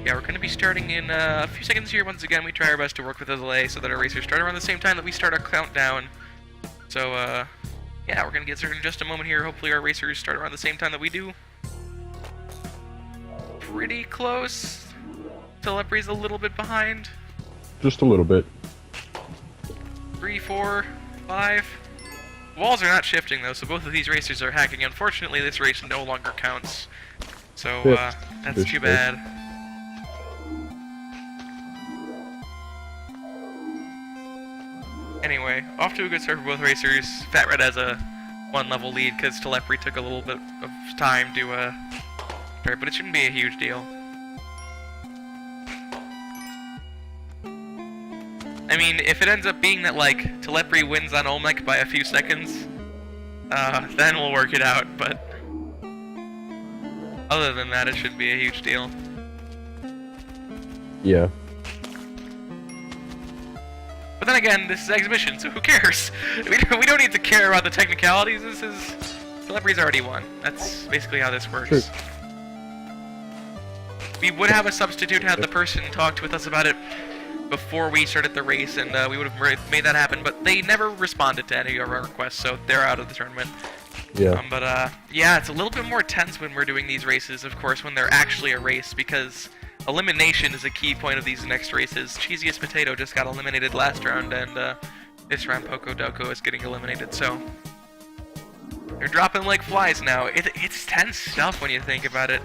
Yeah, we're going to be starting in a few seconds here. Once again, we try our best to work with the delay so that our racers start around the same time that we start our countdown. So, yeah, we're going to get started in just a moment here. Hopefully our racers start around the same time that we do. Pretty close. Tleprie's a little bit behind. Just a little bit. 3, 4, 5. Walls are not shifting though, so both of these racers are hacking. Unfortunately, this race no longer counts. So, that's too bad. Anyway, off to a good start for both racers. FatRat has a 1-level lead because Tleprie took a little bit of time to, start, but it shouldn't be a huge deal. I mean, if it ends up being that, like, Tleprie wins on Olmec by a few seconds, then we'll work it out, but other than that, it shouldn't be a huge deal. Yeah. But then again, this is exhibition, so who cares? We don't need to care about the technicalities. This is... Tleprie's already won. That's basically how this works. Sure. We would have a substitute had the person talked with us about it before we started the race, and we would have made that happen, but they never responded to any of our requests, so they're out of the tournament. Yeah. Yeah, it's a little bit more tense when we're doing these races, of course, when they're actually a race, because elimination is a key point of these next races. Cheesiest Potato just got eliminated last round, and this round Poco Doko is getting eliminated, so they're dropping like flies now. It's tense stuff when you think about it.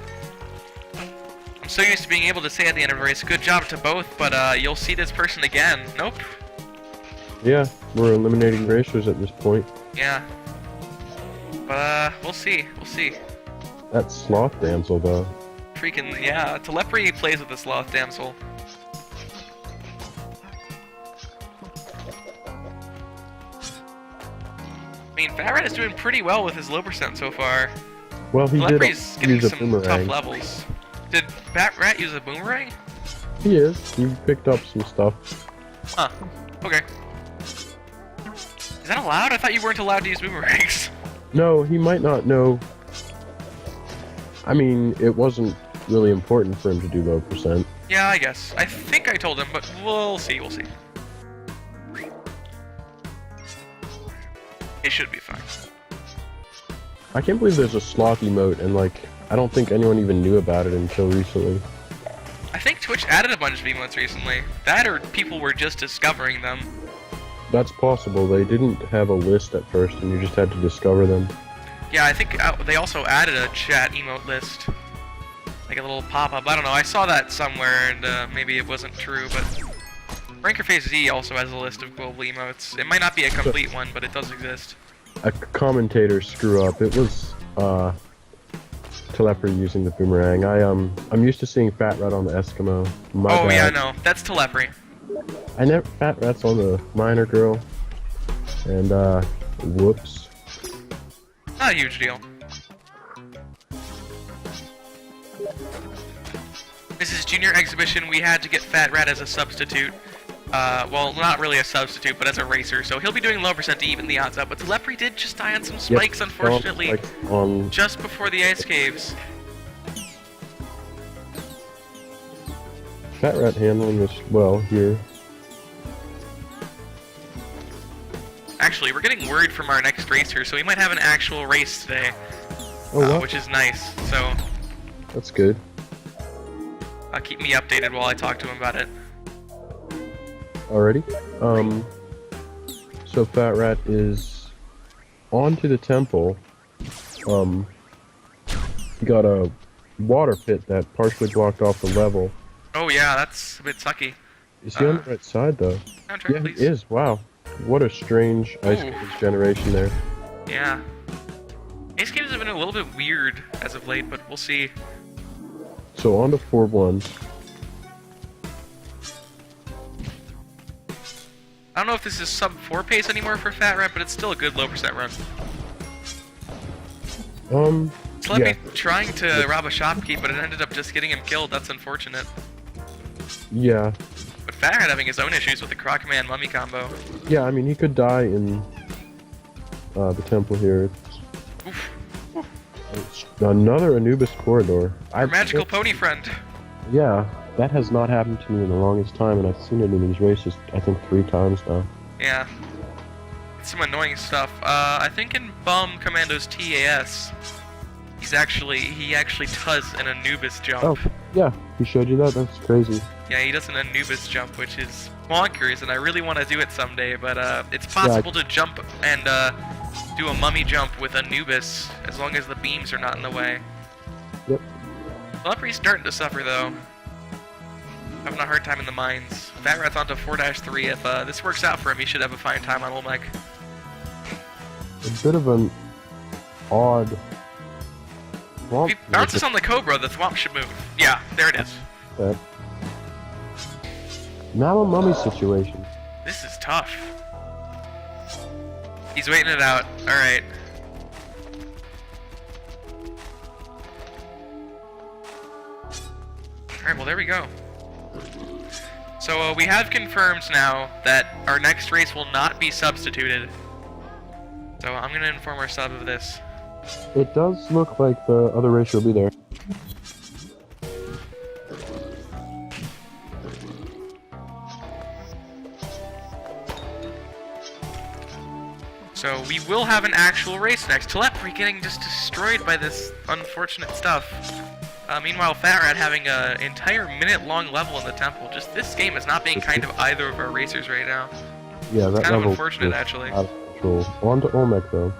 I'm so used to being able to say at the end of a race, good job to both, but you'll see this person again. Nope. Yeah, we're eliminating racers at this point. Yeah. But we'll see. We'll see. That Sloth Damsel, though. Freaking, yeah. Tleprie plays with the Sloth Damsel. I mean, FatRat is doing pretty well with his low percent so far. Well, he Tleprie's did getting use a some boomerang. tough levels. Did FatRat use a boomerang? He is. He picked up some stuff. Huh. Okay. Is that allowed? I thought you weren't allowed to use boomerangs. No, he might not know. I mean, it wasn't really important for him to do low percent. Yeah, I guess. I think I told him, but we'll see, we'll see. It should be fine. I can't believe there's a sloth emote, and like, I don't think anyone even knew about it until recently. I think Twitch added a bunch of emotes recently. That or people were just discovering them. That's possible. They didn't have a list at first, and you just had to discover them. Yeah, I think they also added a chat emote list. Like a little pop-up. I don't know, I saw that somewhere, and maybe it wasn't true, but Rankerface Z also has a list of global emotes. It might not be a complete one, but it does exist. A commentator screw up. It was, Tleprie using the boomerang. I'm used to seeing FatRat on the Eskimo. My Oh bad. yeah, no, that's Tleprie. FatRat's on the Miner Girl. And, whoops. Not a huge deal. This is Junior Exhibition. We had to get FatRat as a substitute. Well, not really a substitute, but as a racer. So he'll be doing low percent to even the odds up. But Tleprie did just die on some spikes, Yep, unfortunately, on just before the ice caves. FatRat handling this well here. Actually, we're getting word from our next racer, so we might have an actual race today, Oh, what? which is nice. So That's good. keep me updated while I talk to him about it. Alrighty. So FatRat is on to the temple. He got a water pit that partially blocked off the level. Oh yeah, that's a bit sucky. Is he on the right side, though? Soundtrack, Yeah, please. he is. Wow. What a strange ice Ooh. cave generation there. Yeah. Ice caves have been a little bit weird as of late, but we'll see. So on to 4-1. I don't know if this is sub 4 pace anymore for FatRat, but it's still a good low percent run. Tleprie Yeah. trying to rob a shopkeep, but it ended up just getting him killed. That's unfortunate. Yeah. But FatRat having his own issues with the Crocman Mummy combo. Yeah, I mean, he could die in the temple here. Oof. It's another Anubis corridor. Our magical pony friend. Yeah, That has not happened to me in the longest time, and I've seen it in these races, I think 3 times now. Yeah. It's some annoying stuff. I think in Bum Commando's TAS, he actually does an Anubis jump. Oh, yeah, he showed you that? That's crazy. Yeah, he does an Anubis jump, which is bonkers, and I really want to do it someday, but it's possible to jump and do a mummy jump with Anubis, as long as the beams are not in the way. Yep. Tleprie's starting to suffer, though. Having a hard time in the mines. FatRat's onto 4-3. If this works out for him, he should have a fine time on Olmec. A bit of an odd... If he bounces on the Cobra, the Thwomp should move. Yeah, there it is. Okay. Now a mummy situation. This is tough. He's waiting it out. Alright. Alright, well there we go. So we have confirmed now that our next race will not be substituted. So I'm going to inform our sub of this. It does look like the other race will be there. So we will have an actual race next. Tleprie getting just destroyed by this unfortunate stuff. Meanwhile, FatRat having an entire minute-long level in the temple. Just this game is not being kind of either of our racers right now. Yeah, that it's kind of level unfortunate, actually. Out of control. On to Olmec, though.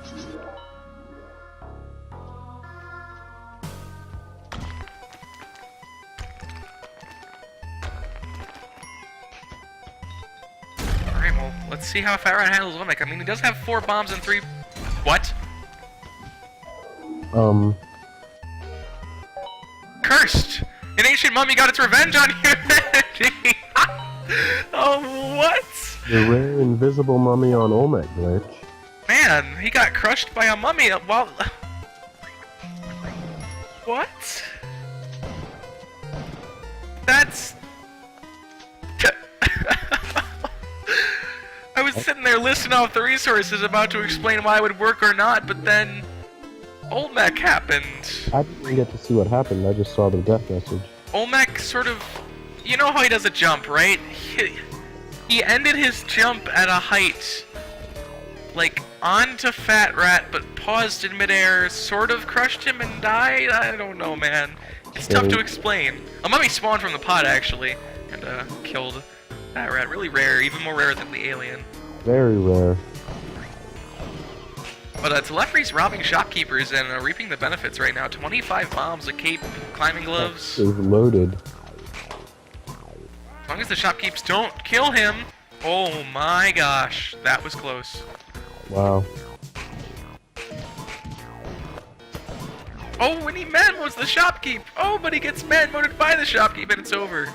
Alright, well, let's see how FatRat handles Olmec. I mean, he does have 4 bombs and 3... What? Cursed! An ancient mummy got its revenge on humanity! Oh, what? The rare invisible mummy on Olmec glitch. Man, he got crushed by a mummy while... What? That's... I was sitting there listing off the resources about to explain why it would work or not, but then... Olmec happened. I didn't get to see what happened, I just saw the death message. Olmec sort of... You know how he does a jump, right? He ended his jump at a height, like, onto FatRat, but paused in midair, sort of crushed him and died? I don't know, man. It's tough to explain. A mummy spawned from the pod, actually, and killed FatRat. Really rare, even more rare than the alien. Very rare. But Tleprie's robbing shopkeepers and reaping the benefits right now. 25 bombs, a cape, climbing gloves. They've loaded. As long as the shopkeepers don't kill him. Oh my gosh, that was close. Wow. Oh, and he man-modes the shopkeep. Oh, but he gets man-moded by the shopkeep and it's over.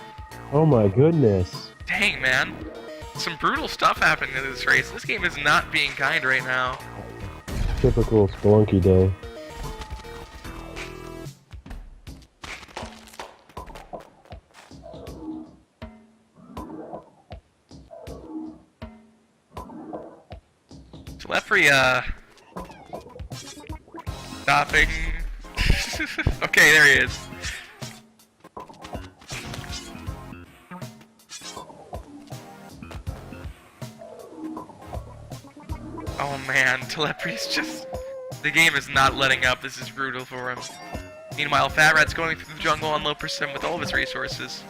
Oh my goodness. Dang, man. Some brutal stuff happening in this race. This game is not being kind right now. Typical Spelunky day. Tleprie, stopping. Okay, there he is. Oh man, Tleprie's just... The game is not letting up. This is brutal for him. Meanwhile, FatRat's going through the jungle on low percent with all of his resources.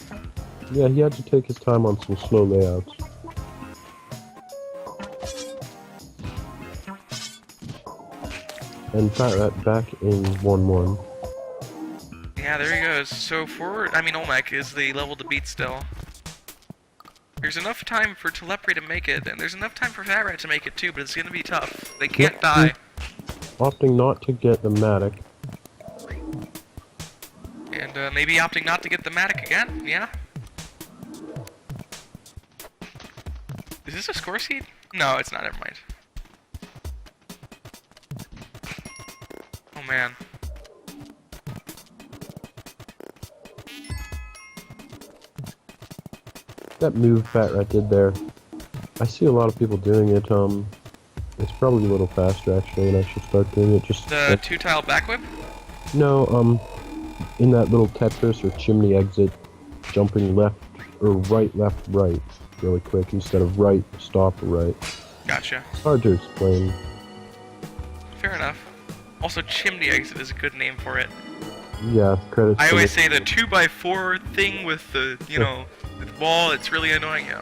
Yeah, he had to take his time on some slow layouts. And FatRat back in 1-1. Yeah, there he goes. So forward, I mean Olmec is the level to beat still. There's enough time for Tleprie to make it, and there's enough time for FatRat to make it too, but it's gonna be tough. They can't die. Opting not to get the Matic. And maybe opting not to get the Matic again, yeah? Is this a score seed? No, it's not, never mind. Oh man. That move FatRat did there. I see a lot of people doing it, it's probably a little faster actually, and I should start doing it just... The two-tile back whip? No, in that little Tetris or chimney exit, jumping left or right, left, right really quick instead of right, stop, right. Gotcha. It's hard to explain. Fair enough. Also, chimney exit is a good name for it. Yeah, credits. I always say the 2x4 thing with the, you know, the wall, it's really annoying, yeah.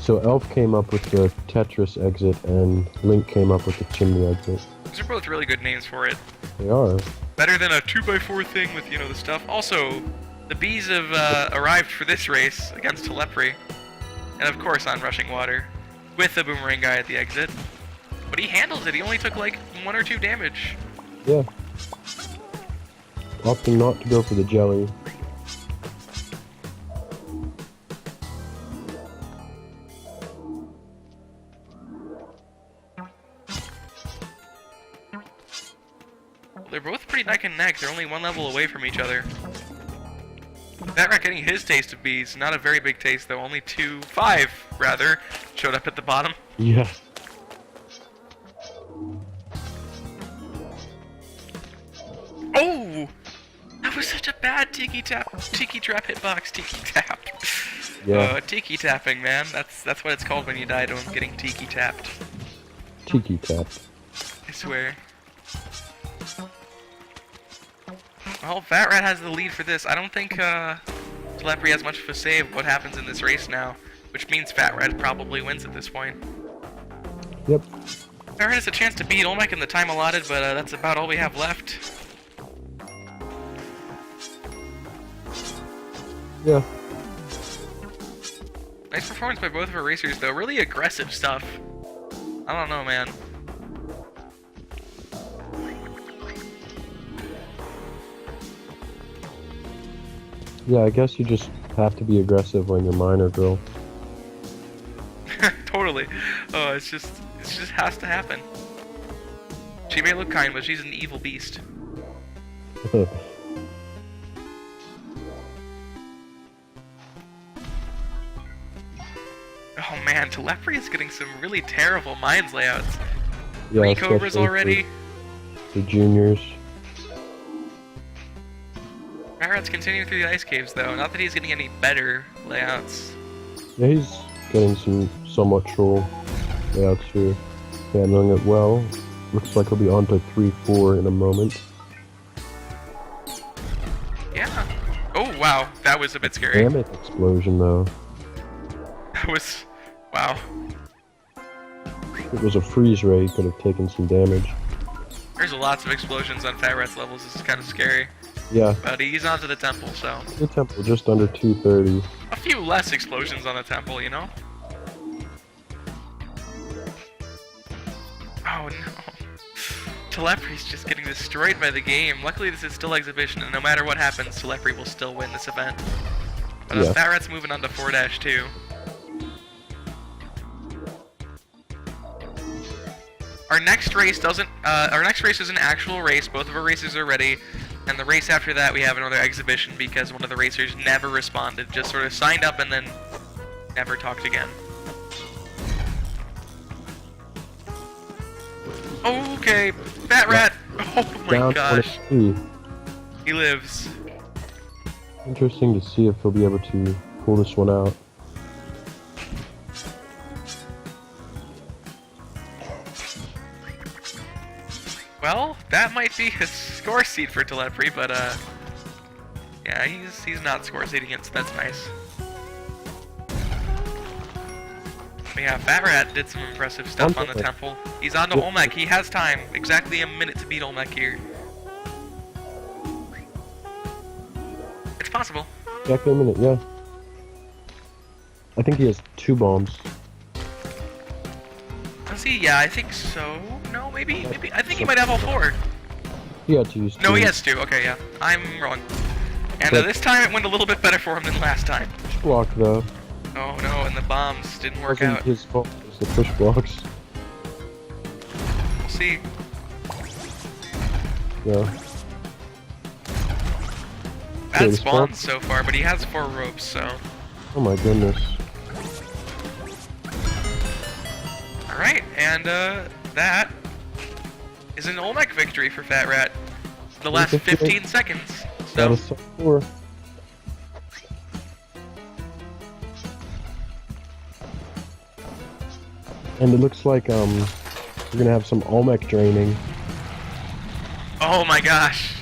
So Elf came up with the Tetris exit, and Link came up with the chimney exit. These are both really good names for it. They are. Better than a 2x4 thing with, you know, the stuff. Also, the bees have arrived for this race against Tleprie. And of course on Rushing Water, with the boomerang guy at the exit. But he handles it, he only took like 1 or 2 damage. Yeah. Opting not to go for the jelly. They're both pretty neck and neck, they're only 1 level away from each other. FatRat getting his taste of bees, not a very big taste though, only 5 rather, showed up at the bottom. Yeah. Oh! That was such a bad tiki trap hitbox, tiki tap. Yeah. Tiki tapping, man. That's what it's called when you die to him getting tiki tapped. Tiki tap. I swear. Well, FatRat has the lead for this. I don't think Tleprie has much of a say of what happens in this race now, which means FatRat probably wins at this point. Yep. FatRat has a chance to beat Olmec in the time allotted, but that's about all we have left. Yeah. Nice performance by both of our racers, though. Really aggressive stuff. I don't know, man. Yeah, I guess you just have to be aggressive when you're minor, girl. Totally. Oh, it just has to happen. She may look kind, but she's an evil beast. Oh man, Tleprie is getting some really terrible mines layouts. Yeah, 3 Cobras especially already. For juniors. FatRat's continuing through the ice caves though, not that he's getting any better layouts. Yeah, he's getting some somewhat troll layouts here. Handling it well. Looks like he'll be on to 3-4 in a moment. Yeah. Oh wow, that was a bit scary. Dynamic explosion though. That was... wow. If it was a freeze ray, he could have taken some damage. There's lots of explosions on FatRat's levels, this is kind of scary. Yeah. But he's onto the temple, so... The temple just under 230. A few less explosions on the temple, you know? Oh no. Tleprie's just getting destroyed by the game. Luckily this is still exhibition, and no matter what happens, Tleprie will still win this event. But Yeah. FatRat's moving on to 4-2. Our next race is an actual race. Both of our races are ready. And the race after that, we have another exhibition because one of the racers never responded. Just sort of signed up and then never talked again. Okay, FatRat. Oh my Down gosh. 22. He lives. Interesting to see if he'll be able to pull this one out. Well, that might be a score seed for Tleprie, but yeah, he's not score seeding it, so that's nice. But yeah, FatRat did some impressive stuff on the temple. He's on to Olmec. He has time. Exactly a minute to beat Olmec here. It's possible. Exactly a minute, yeah. I think he has 2 bombs. Let's see. Yeah, I think so. No, maybe. I think he might have all 4. He had to use 2. No, he has 2. Okay, yeah. I'm wrong. And this time it went a little bit better for him than last time. Block though. Oh no, and the bombs didn't work Wasn't out. his fault. It was the push blocks. We'll see. Yeah. Bad the spawns so far, but he has 4 ropes, so... Oh my goodness. Alright, and that is an Olmec victory for FatRat. The last 15 seconds. That So, is so poor. And it looks like we're gonna have some Olmec draining. Oh my gosh.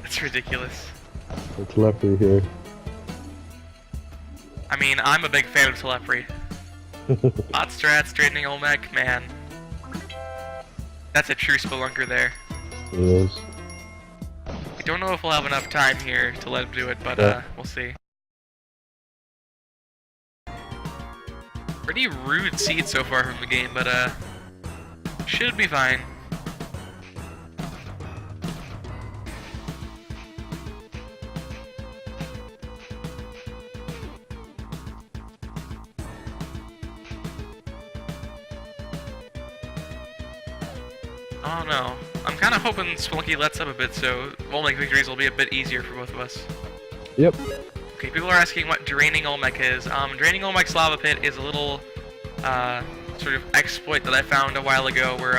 That's ridiculous. The Tleprie here. I mean, I'm a big fan of Tleprie. Hot strats, straightening Olmec, man. That's a true spelunker there. It is. I don't know if we'll have enough time here to let him do it, but we'll see. Pretty rude seed so far from the game, but should be fine. Oh no. I'm kind of hoping Spelunky lets up a bit, so Olmec victories will be a bit easier for both of us. Yep. Okay, people are asking what Draining Olmec is. Draining Olmec's Lava Pit is a little, sort of exploit that I found a while ago where,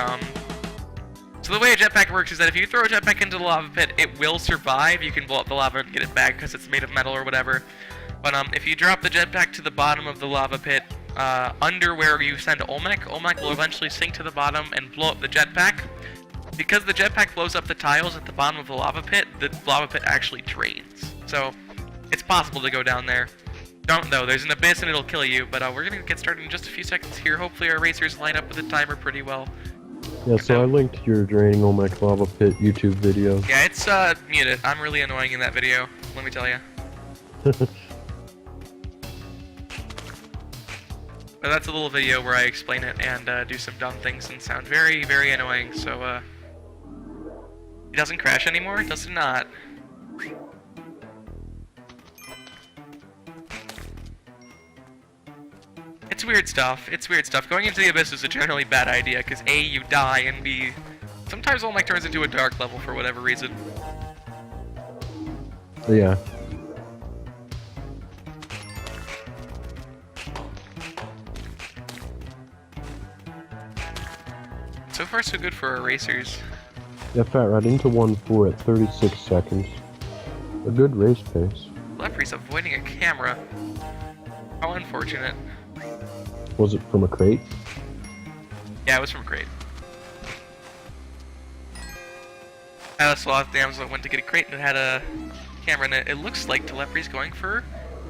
so the way a jetpack works is that if you throw a jetpack into the lava pit, it will survive. You can blow up the lava and get it back because it's made of metal or whatever. But, if you drop the jetpack to the bottom of the lava pit, under where you send Olmec, Olmec will eventually sink to the bottom and blow up the jetpack. Because the jetpack blows up the tiles at the bottom of the lava pit actually drains. So, it's possible to go down there. Don't though, there's an abyss and it'll kill you, but we're gonna get started in just a few seconds here. Hopefully our racers line up with the timer pretty well. Yeah, so I linked your Draining Olmec Lava Pit YouTube video. Yeah, it's muted. I'm really annoying in that video, let me tell you. But that's a little video where I explain it and do some dumb things and sound very, very annoying, so it doesn't crash anymore, does it not? It's weird stuff. It's weird stuff. Going into the abyss is a generally bad idea, because A, you die, and B, sometimes Olmec turns into a dark level for whatever reason. Yeah. So far, so good for our racers. Yeah, FatRat into 1-4 at 36 seconds. A good race pace. Tleprie's avoiding a camera. How unfortunate. Was it from a crate? Yeah, it was from a crate. I had a sloth damsel that went to get a crate and it had a camera in it. It looks like Tleprie's going for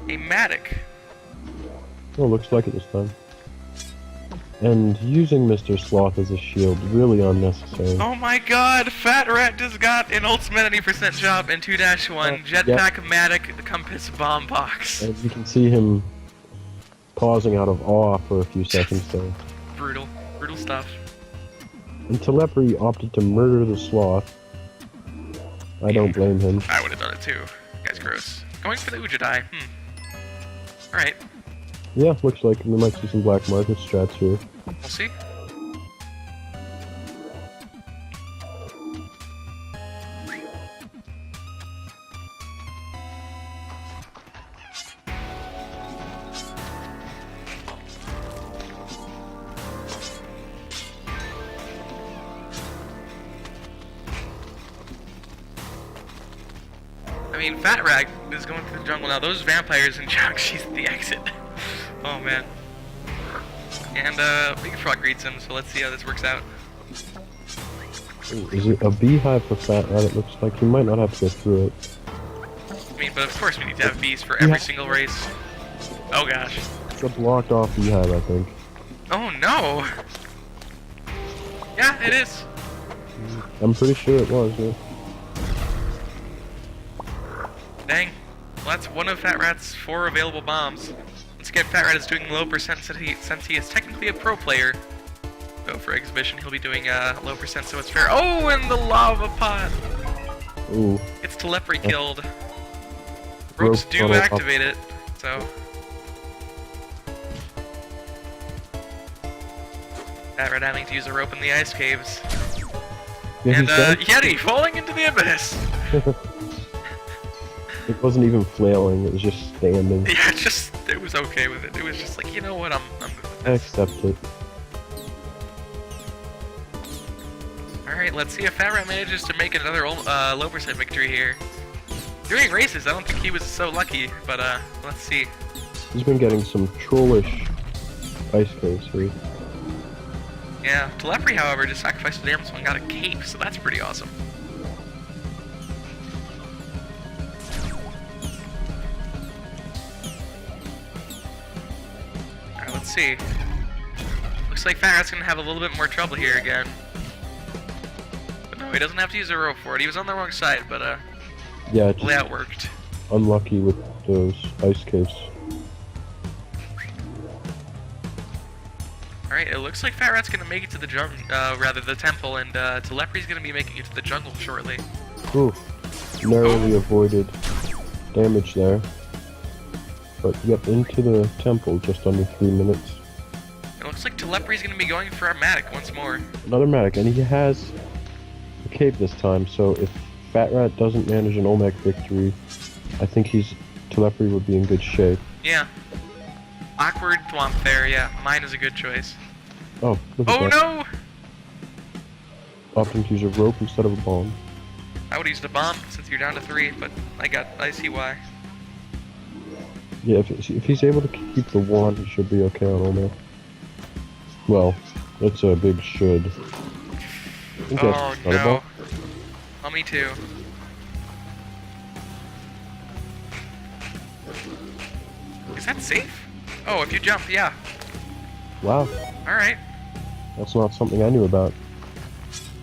a Matic. Oh, looks like it this time. And using Mr. Sloth as a shield, really unnecessary. Oh my god, FatRat just got an ultimate 90% job in 2-1, Jetpack yep. Matic, the Compass Bomb Box. And you can see him pausing out of awe for a few seconds there. Brutal. Brutal stuff. And Tleprie opted to murder the Sloth. I don't blame him. I would have done it too. That guy's gross. Going for the Ujadai. Alright. Yeah, looks like we might see some black market strats here. We'll see. I mean, FatRat is going through the jungle now. Those vampires and Chuck, she's the exit. Oh man. And Big Frog greets him, so let's see how this works out. Is it a beehive for FatRat? It looks like he might not have to go through it. I mean, but of course we need to have bees for every single race. Oh gosh. It's a blocked off beehive, I think. Oh no! Yeah, it is. I'm pretty sure it was, yeah. Dang. Well, that's one of FatRat's 4 available bombs. Once again, FatRat is doing low percent since he is technically a pro player. So for exhibition, he'll be doing low percent, so it's fair. Oh, and the lava pot! Ooh. It's Tleprie killed. Ropes do activate it, so... FatRat having to use a rope in the ice caves. Yeah, And Yeti falling into the abyss! It wasn't even flailing, it was just standing. Yeah, it was okay with it. It was just like, you know what, I'm I accept it. Alright, let's see if FatRat manages to make another low percent victory here. Doing races, I don't think he was so lucky, but let's see. He's been getting some trollish ice caves, right? Yeah, Tleprie, however, just sacrificed a damsel and got a cape, so that's pretty awesome. Alright, let's see. Looks like FatRat's gonna have a little bit more trouble here again. But no, he doesn't have to use a rope for it. He was on the wrong side, but Yeah, the layout worked. unlucky with those ice caves. Alright, it looks like FatRat's gonna make it to the the temple, and Tleprie's gonna be making it to the jungle shortly. Ooh, narrowly avoided damage there. But yep, into the temple just under 3 minutes. It looks like Tleprie's gonna be going for a Matic once more. Another Matic, and he has a cape this time, so if FatRat doesn't manage an Olmec victory, I think Tleprie would be in good shape. Yeah. Awkward thwomp there, yeah. Mine is a good choice. Oh, look at that. No! Opting to use a rope instead of a bomb. I would use the bomb since you're down to 3, but I see why. Yeah, if he's able to keep the 1, he should be okay on Olmec. Well, that's a big should. I think Oh that's no. Oh, me too. Is that safe? Oh, if you jump, yeah. Wow, Alright. that's not something I knew about.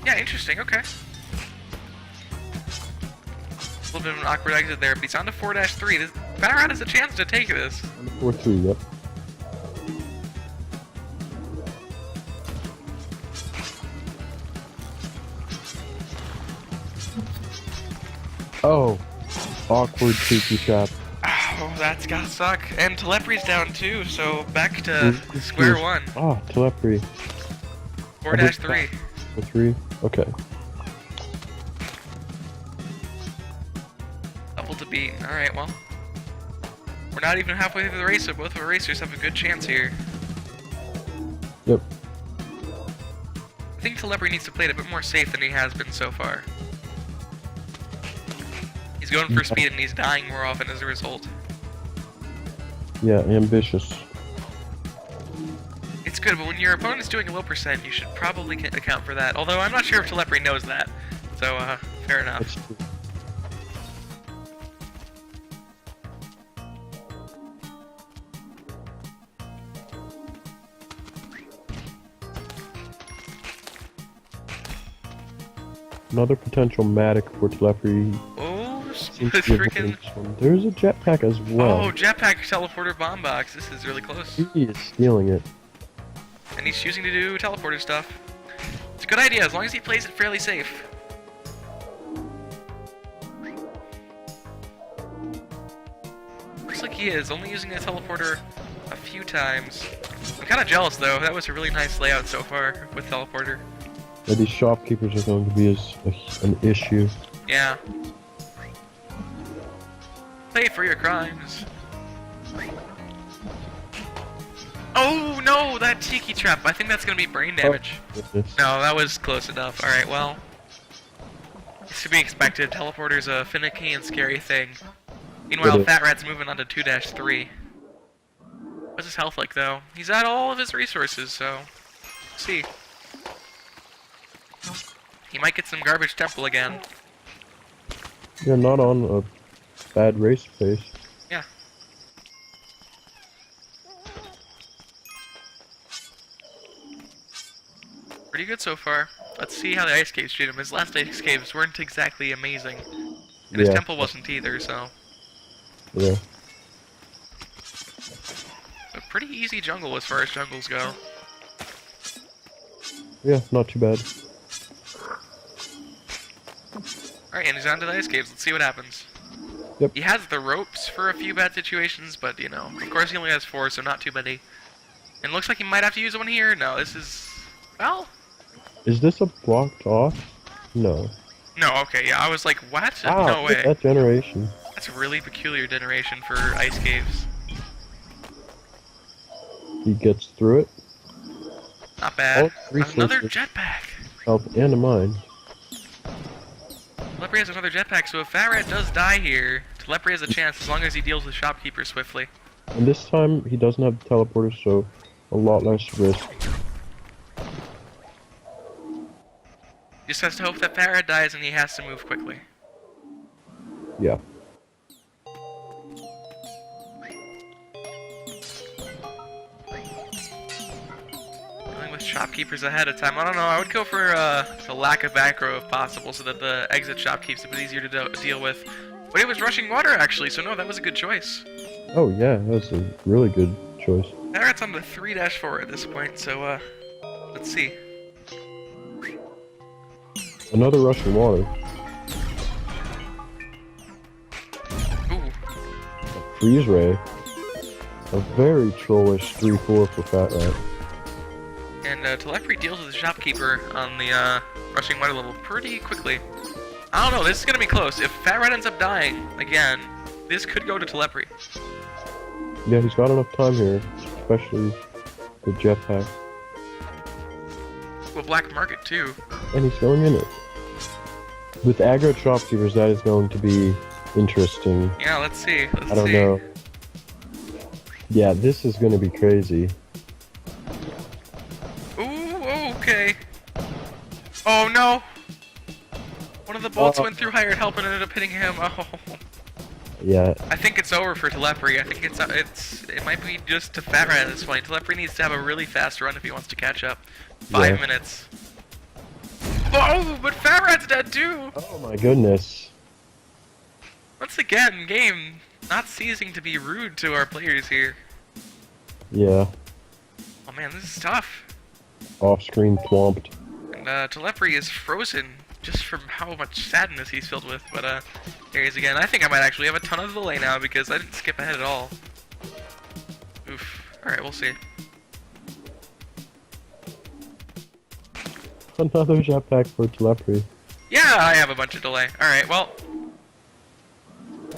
Yeah, interesting, okay. A little bit of an awkward exit there, but he's on to 4-3. This FatRat has a chance to take this. 4-3, yep. Oh, awkward cheeky trap. Oh, that's gotta suck. And Tleprie's down too, so back to square one. Ah, Tleprie. 4-3. 4-3, okay. Double to beat. Alright, well. We're not even halfway through the race, so both of our racers have a good chance here. Yep. I think Tleprie needs to play it a bit more safe than he has been so far. He's going for speed and he's dying more often as a result. Yeah, ambitious. It's good, but when your opponent's doing a low percent, you should probably account for that. Although I'm not sure if Tleprie knows that, so fair enough. That's true. Another potential Matic for Tleprie. Oh, Seems to be avoiding freaking! this one. There's a jetpack as well. Oh, jetpack teleporter bomb box. This is really close. He is stealing it. And he's choosing to do teleporter stuff. It's a good idea as long as he plays it fairly safe. Looks like he is, only using the teleporter a few times. I'm kind of jealous though, that was a really nice layout so far with teleporter. Yeah, these shopkeepers are going to be an issue. Yeah. Pay for your crimes. Oh no, that tiki trap. I think that's gonna be brain damage. Goodness. No, that was close enough. Alright, well. It's to be expected. Teleporter's a finicky and scary thing. Meanwhile, FatRat's moving on to 2-3. What's his health like though? He's at all of his resources, so let's see. He might get some garbage temple again. You're not on a bad race pace. Yeah. Pretty good so far. Let's see how the ice caves treat him. His last ice caves weren't exactly amazing. And his temple wasn't either, so. Yeah. A pretty easy jungle as far as jungles go. Yeah, not too bad. Alright, and he's on to the ice caves. Let's see what happens. Yep. He has the ropes for a few bad situations, but, you know, of course he only has 4, so not too many. And looks like he might have to use one here. No, this is... well... Is this a blocked off? No. No, okay, yeah, I was like, what? Ah, No way. that generation. That's a really peculiar generation for ice caves. He gets through it. Not bad. Oh, Another resources. jetpack! Health and a mine. Tleprie has another jetpack, so if FatRat does die here, Tleprie has a chance as long as he deals with shopkeepers swiftly. And this time he doesn't have the teleporter, so a lot less risk. Just has to hope that FatRat dies and he has to move quickly. Yeah. Dealing with shopkeepers ahead of time. I don't know, I would go for the lack of back row if possible so that the exit shopkeep's a bit easier to deal with. But it was rushing water actually, so no, that was a good choice. Oh yeah, that's a really good choice. FatRat's on the 3-4 at this point, so let's see. Another rushing water. Ooh. A freeze ray. A very trollish 3-4 for FatRat. And Tleprie deals with the shopkeeper on the rushing water level pretty quickly. I don't know, this is gonna be close. If FatRat ends up dying again, this could go to Tleprie. Yeah, he's got enough time here, especially the jetpack. Well, black market too. And he's going in it. With aggro shopkeepers, that is going to be interesting. Yeah, let's see. I don't know. Yeah, this is going to be crazy. Ooh, okay. Oh no! One of the bolts went through hired help and ended up hitting him. Oh. Yeah. I think it's over for Tleprie. I think it might be just to FatRat at this point. Tleprie needs to have a really fast run if he wants to catch up. 5 minutes. Oh, but FatRat's dead too! Oh my goodness. Once again, game not ceasing to be rude to our players here. Yeah. Oh man, this is tough. Off-screen thwomped. And Tleprie is frozen just from how much sadness he's filled with, but there he is again. I think I might actually have a ton of delay now because I didn't skip ahead at all. Oof. Alright, we'll see. Another jetpack for Tleprie. Yeah, I have a bunch of delay. Alright, well.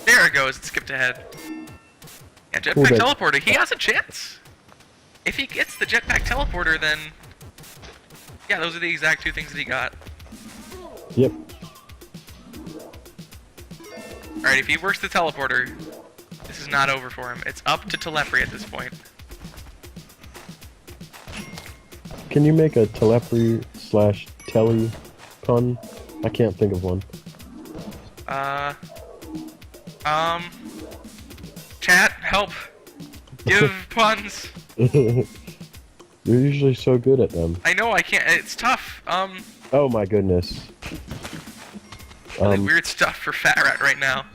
There it goes, it skipped ahead. Yeah, jetpack teleporter, he has a chance! If he gets the jetpack teleporter, then... yeah, those are the exact two things that he got. Yep. Alright, if he works the teleporter, this is not over for him. It's up to Tleprie at this point. Can you make a Tleprie/Telly pun? I can't think of one. Chat, help. Give puns. You're usually so good at them. I know, I can't, it's tough. Oh my goodness. Really weird stuff for FatRat right now.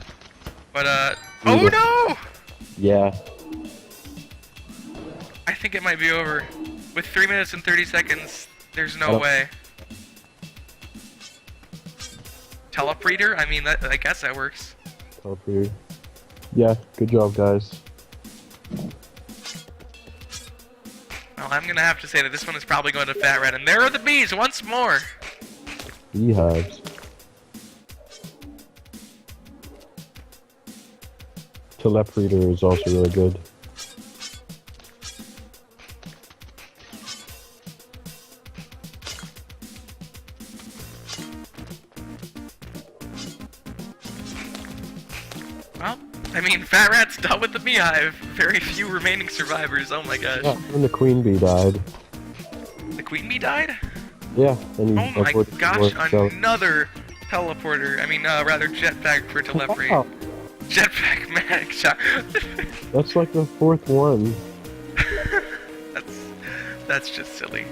But, oh no! Yeah. I think it might be over. With 3 minutes and 30 seconds, there's no way. Telepreater? I mean, I guess that works. Telepreater. Yeah, good job, guys. Well, I'm gonna have to say that this one is probably going to FatRat, and there are the bees once more! Beehives. Telepreater is also really good. Well, I mean, FatRat's done with the beehive. Very few remaining survivors, oh my gosh. Yeah, and the queen bee died. The queen bee died? Yeah, and Oh my gosh, another teleporter. I mean, rather jetpack for Tleprie. Wow. Jetpack mag shot. That's like the fourth one. That's just silly.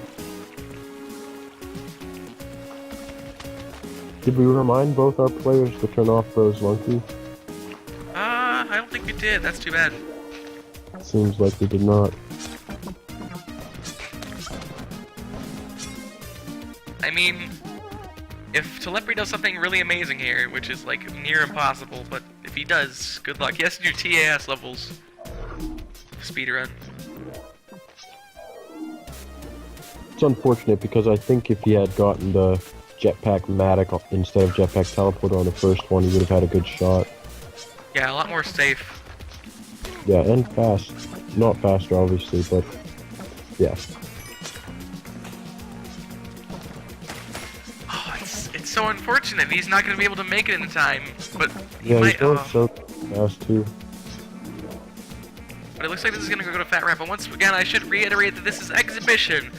Did we remind both our players to turn off those monkeys? I don't think we did. That's too bad. Seems like we did not. I mean, if Tleprie does something really amazing here, which is like near impossible, but if he does, good luck. He has to do TAS levels. Speedrun. It's unfortunate because I think if he had gotten the jetpack Matic instead of jetpack teleporter on the first one, he would have had a good shot. Yeah, a lot more safe. Yeah, and fast. Not faster, obviously, but yeah. Oh, it's so unfortunate. He's not going to be able to make it in time, but he Yeah, might. he's going so fast too. But it looks like this is going to go to FatRat. But once again, I should reiterate that this is exhibition.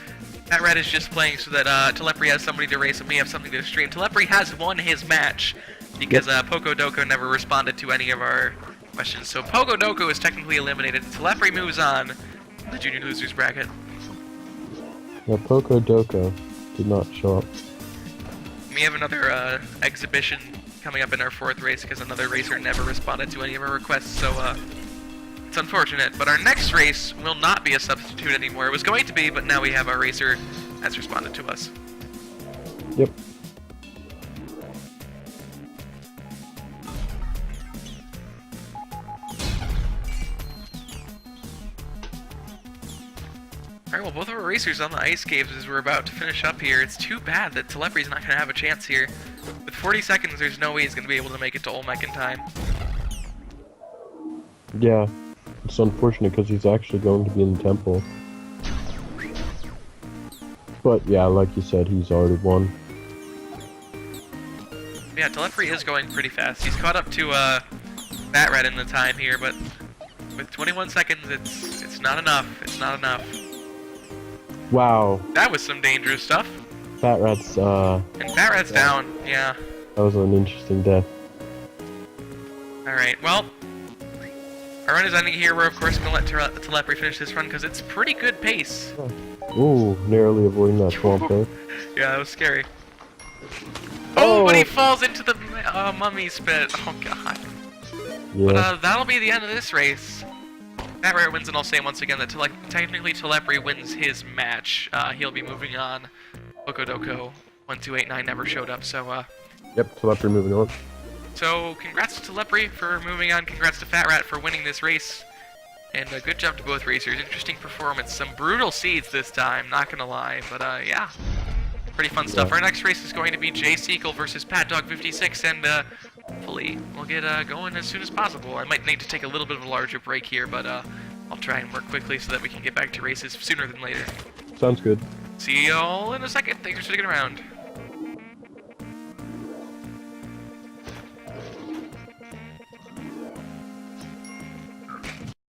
FatRat is just playing so that Tleprie has somebody to race and we have something to stream. Tleprie has won his match because Poco Doko never responded to any of our questions. So Poco Doko is technically eliminated. Tleprie moves on to the junior losers bracket. Yeah, Poco Doko did not show up. We have another exhibition coming up in our 4th race because another racer never responded to any of our requests, so it's unfortunate. But our next race will not be a substitute anymore. It was going to be, but now we have a racer that's responded to us. Yep. Alright, well, both of our racers on the ice caves as we're about to finish up here. It's too bad that Tleprie's not going to have a chance here. With 40 seconds, there's no way he's going to be able to make it to Olmec in time. Yeah, it's unfortunate because he's actually going to be in the temple. But yeah, like you said, he's already won. Yeah, Tleprie is going pretty fast. He's caught up to FatRat in the time here, but with 21 seconds, it's not enough. It's not enough. Wow. That was some dangerous stuff. FatRat's, And FatRat's down, yeah. that was an interesting death. Alright, well, our run is ending here. We're, of course, going to let Tleprie finish this run because it's pretty good pace. Ooh, narrowly avoiding that swamp there. Yeah, that was scary. Oh! Oh, but he falls into the mummy spit. Oh, God. Yeah. But that'll be the end of this race. FatRat wins, and I'll say once again that technically Tleprie wins his match. He'll be moving on. Poco Doko 1289 never showed up, so Yep, Tleprie moving on. So congrats to Tleprie for moving on. Congrats to FatRat for winning this race. And good job to both racers. Interesting performance. Some brutal seeds this time, not gonna lie. But yeah, pretty fun stuff. Our next race is going to be Jay Sequel versus PatDog56, and hopefully we'll get going as soon as possible. I might need to take a little bit of a larger break here, but I'll try and work quickly so that we can get back to races sooner than later. Sounds good. See y'all in a second. Thanks for sticking around.